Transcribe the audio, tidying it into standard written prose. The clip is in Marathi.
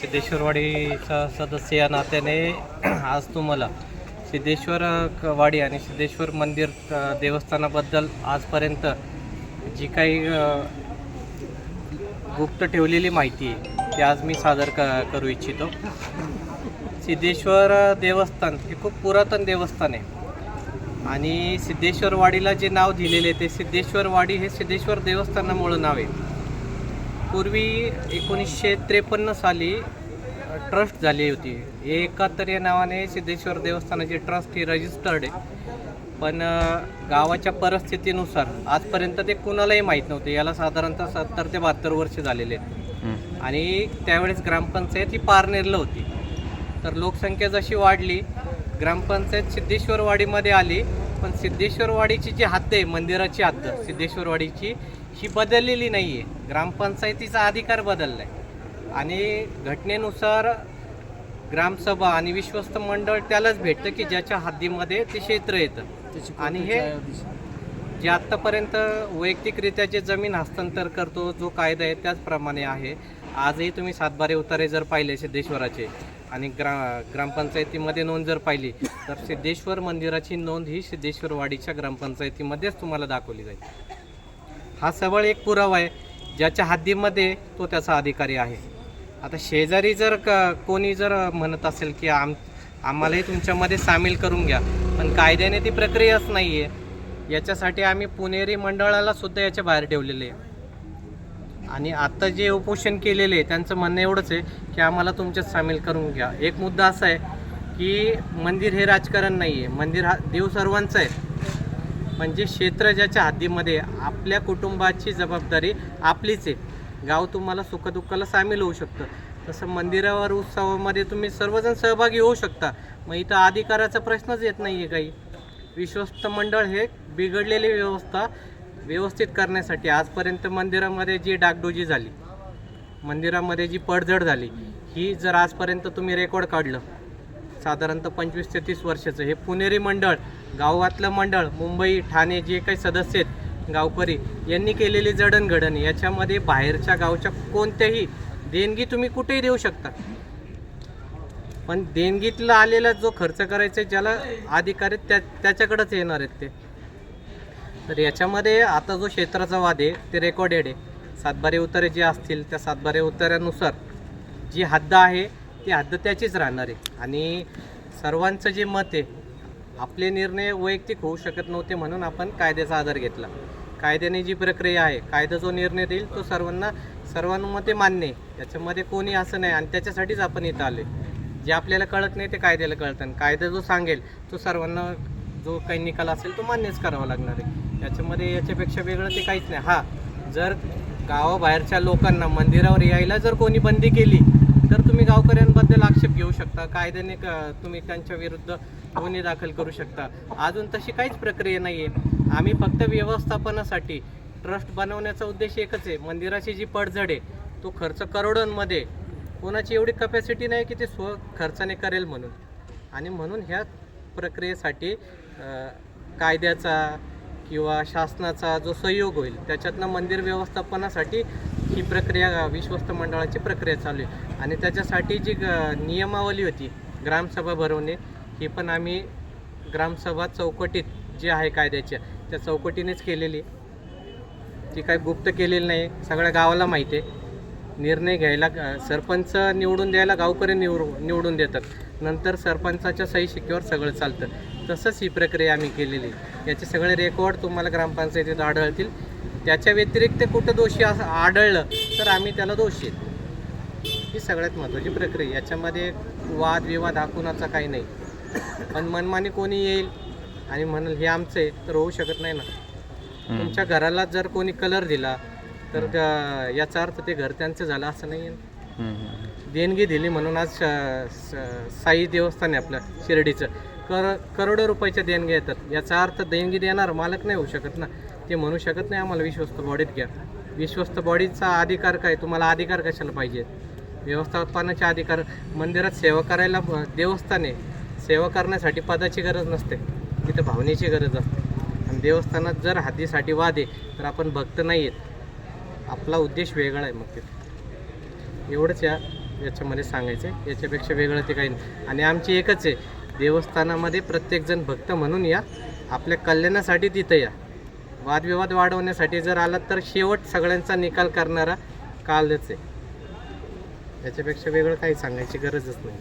सिद्धेश्वरवाडीचा सदस्य या नात्याने आज तुम्हाला सिद्धेश्वर वाडी आणि सिद्धेश्वर मंदिर देवस्थानाबद्दल आजपर्यंत जी काही गुप्त ठेवलेली माहिती आहे ती आज मी सादर करू इच्छितो. सिद्धेश्वर देवस्थान हे खूप पुरातन देवस्थान आहे आणि सिद्धेश्वर वाडीला जे नाव दिलेले ते सिद्धेश्वर वाडी हे सिद्धेश्वर देवस्थानामुळं नाव आहे. पूर्वी 1953 साली ट्रस्ट झाली होती. एकाहत्तर या नावाने सिद्धेश्वर देवस्थानाची ट्रस्ट ही रजिस्टर्ड आहे. पण गावाच्या परिस्थितीनुसार आजपर्यंत ते कुणालाही माहीत नव्हते. याला साधारणतः 70 ते 72 वर्ष झालेले आहेत आणि त्यावेळेस ग्रामपंचायत ही पारनेरला होती. तर लोकसंख्या जशी वाढली ग्रामपंचायत सिद्धेश्वरवाडीमध्ये आली. पण सिद्धेश्वरवाडीची जी हद्द आहे मंदिराची हद्द सिद्धेश्वरवाडीची ही बदललेली नाही आहे. ग्रामपंचायतीचा अधिकार बदलला आहे आणि घटनेनुसार ग्रामसभा आणि विश्वस्त मंडळ त्यालाच भेटतं की ज्याच्या हद्दीमध्ये ते क्षेत्र येतं. आणि हे जे आत्तापर्यंत वैयक्तिकरित्या जे जमीन हस्तांतर करतो जो कायदा आहे त्याचप्रमाणे आहे. आजही तुम्ही सातबारे उतारे जर पाहिले सिद्धेश्वराचे आणि ग्रामपंचायतीमध्ये नोंद जर पाहिली तर सिद्धेश्वर मंदिराची नोंद ही सिद्धेश्वरवाडीच्या ग्रामपंचायतीमध्येच तुम्हाला दाखवली जाईल. हा सबळ एक पुरावा आहे ज्याच्या हद्दीमध्ये तो त्याचा अधिकारी आहे. आता शेजारी जर कोणी जर म्हणत असेल की आम्हालाही तुमच्यामध्ये सामील करून घ्या, पण कायद्याने ती प्रक्रियाच नाही आहे. याच्यासाठी आम्ही पुणेरी मंडळाला सुद्धा याच्या बाहेर ठेवलेले आहे आणि आता जे उपोषण केलेले आहे त्यांचं म्हणणं एवढंच आहे की आम्हाला तुमच्यात सामील करून घ्या. एक मुद्दा असा आहे की मंदिर हे राजकारण नाही आहे. मंदिर हा देव सर्वांचा आहे. म्हणजे क्षेत्र ज्याच्या हद्दीमध्ये आपल्या कुटुंबाची जबाबदारी आपलीच आहे. गाव तुम्हाला सुखदुःखाला सामील होऊ शकतं. तसं मंदिरावर उत्सवामध्ये तुम्ही सर्वजण सहभागी होऊ शकता. मग इथं अधिकाराचा प्रश्नच येत नाही आहे काही. विश्वस्त मंडळ हे बिघडलेली व्यवस्था व्यवस्थित करण्यासाठी आजपर्यंत मंदिरामध्ये जी डागडुजी झाली, मंदिरामध्ये जी पडझड झाली, ही जर आजपर्यंत तुम्ही रेकॉर्ड काढलं साधारणतः 25 ते 30 वर्षाचं हे पुणेरी मंडळ गावातलं मंडळ मुंबई ठाणे जे काही सदस्य आहेत गावकरी यांनी केलेली जडणघडण याच्यामध्ये बाहेरच्या गावच्या कोणत्याही देणगी तुम्ही कुठेही देऊ शकता. पण देणगीतला आलेला जो खर्च करायचा ज्याला अधिकार आहेत त्याच्याकडेच येणार आहेत ते. तर याच्यामध्ये आता जो क्षेत्राचा वाद आहे ते रेकॉर्डेड आहे. सातबारे उतारे जे असतील त्या सातबारे उतार्यानुसार जी हद्द आहे ती हद्द त्याचीच राहणार आहे. आणि सर्वांचं जे मत आहे आपले निर्णय वैयक्तिक होऊ शकत नव्हते म्हणून आपण कायद्याचा आधार घेतला. कायद्याने जी प्रक्रिया आहे कायदा जो निर्णय देईल तो सर्वांमध्ये मान्य आहे. याच्यामध्ये कोणी असं नाही आणि त्याच्यासाठीच आपण इथं आले. जे आपल्याला कळत नाही ते कायद्याला कळतं आणि कायदा जो सांगेल तो सर्वांना जो काही निकाल असेल तो मान्यच करावा लागणार आहे. याच्यामध्ये याच्यापेक्षा वेगळं ते काहीच नाही. हां, जर गावाबाहेरच्या लोकांना मंदिरावर यायला जर कोणी बंदी केली तर तुम्ही गावकऱ्यांबद्दल आक्षेप घेऊ शकता. कायद्याने तुम्ही त्यांच्या विरुद्ध गुन्हे दाखल करू शकता. अजून तशी काहीच प्रक्रिया नाही आहे. आम्ही फक्त व्यवस्थापनासाठी ट्रस्ट बनवण्याचा उद्देश एकच आहे. मंदिराची जी पडझड आहे तो खर्च करोडोंमध्ये, कोणाची एवढी कपॅसिटी नाही की ते खर्चाने करेल म्हणून. आणि म्हणून ह्या प्रक्रियेसाठी कायद्याचा किंवा शासनाचा जो सहयोग होईल त्याच्यातनं मंदिर व्यवस्थापनासाठी ही प्रक्रिया विश्वस्त मंडळाची प्रक्रिया चालू आहे. आणि त्याच्यासाठी जी नियमावली होती ग्रामसभा भरवणे ही पण आम्ही ग्रामसभा चौकटीत जे आहे कायद्याच्या त्या चौकटीनेच केलेली. ती काही गुप्त केलेली नाही. सगळ्या गावाला माहिती आहे. निर्णय घ्यायला सरपंच निवडून द्यायला गावकरी निवडून देतात. नंतर सरपंचाच्या सही शिक्क्यावर सगळं चालतं. तसंच ही प्रक्रिया आम्ही केलेली. याचे सगळे रेकॉर्ड तुम्हाला ग्रामपंचायतीत आढळतील. त्याच्या व्यतिरिक्त कुठं दोषी असं आढळलं तर आम्ही त्याला दोषी आहेत. ही सगळ्यात महत्त्वाची प्रक्रिया. याच्यामध्ये वादविवाद हा कुणाचा काही नाही. पण मनमानी कोणी येईल आणि म्हणाल हे आमचं आहे तर होऊ शकत नाही ना. तुमच्या घराला जर कोणी कलर दिला तर याचा अर्थ ते घर त्यांचं झालं असं नाही आहे. देणगी दिली म्हणून आज साई देवस्थान आहे आपलं शिर्डीचं करोडो रुपयाच्या देणग्या येतात. याचा अर्थ देणगी देणार मालक नाही होऊ शकत ना. ते म्हणू शकत नाही आम्हाला विश्वस्त बॉडीत घ्या. विश्वस्त बॉडीचा अधिकार काय? तुम्हाला अधिकार कशाला पाहिजे? व्यवस्थापनाचे अधिकार. मंदिरात सेवा करायला देवस्थान आहे. सेवा करण्यासाठी पदाची गरज नसते, तिथं भावनेची गरज असते. आणि देवस्थानात जर हद्दीसाठी वाद आहे तर आपण भक्त नाही आहेत. आपला उद्देश वेगळा आहे. मग ते एवढंच या याच्यामध्ये सांगायचं आहे. याच्यापेक्षा वेगळं ते काही नाही. आणि आमची एकच आहे, देवस्थानामध्ये प्रत्येकजण भक्त म्हणून या, आपल्या कल्याणासाठी तिथं या. वादविवाद वाढवण्यासाठी जर आलात तर शेवट सगळ्यांचा निकाल करणारा कालच आहे. याच्यापेक्षा वेगळं काही सांगायची गरजच नाही.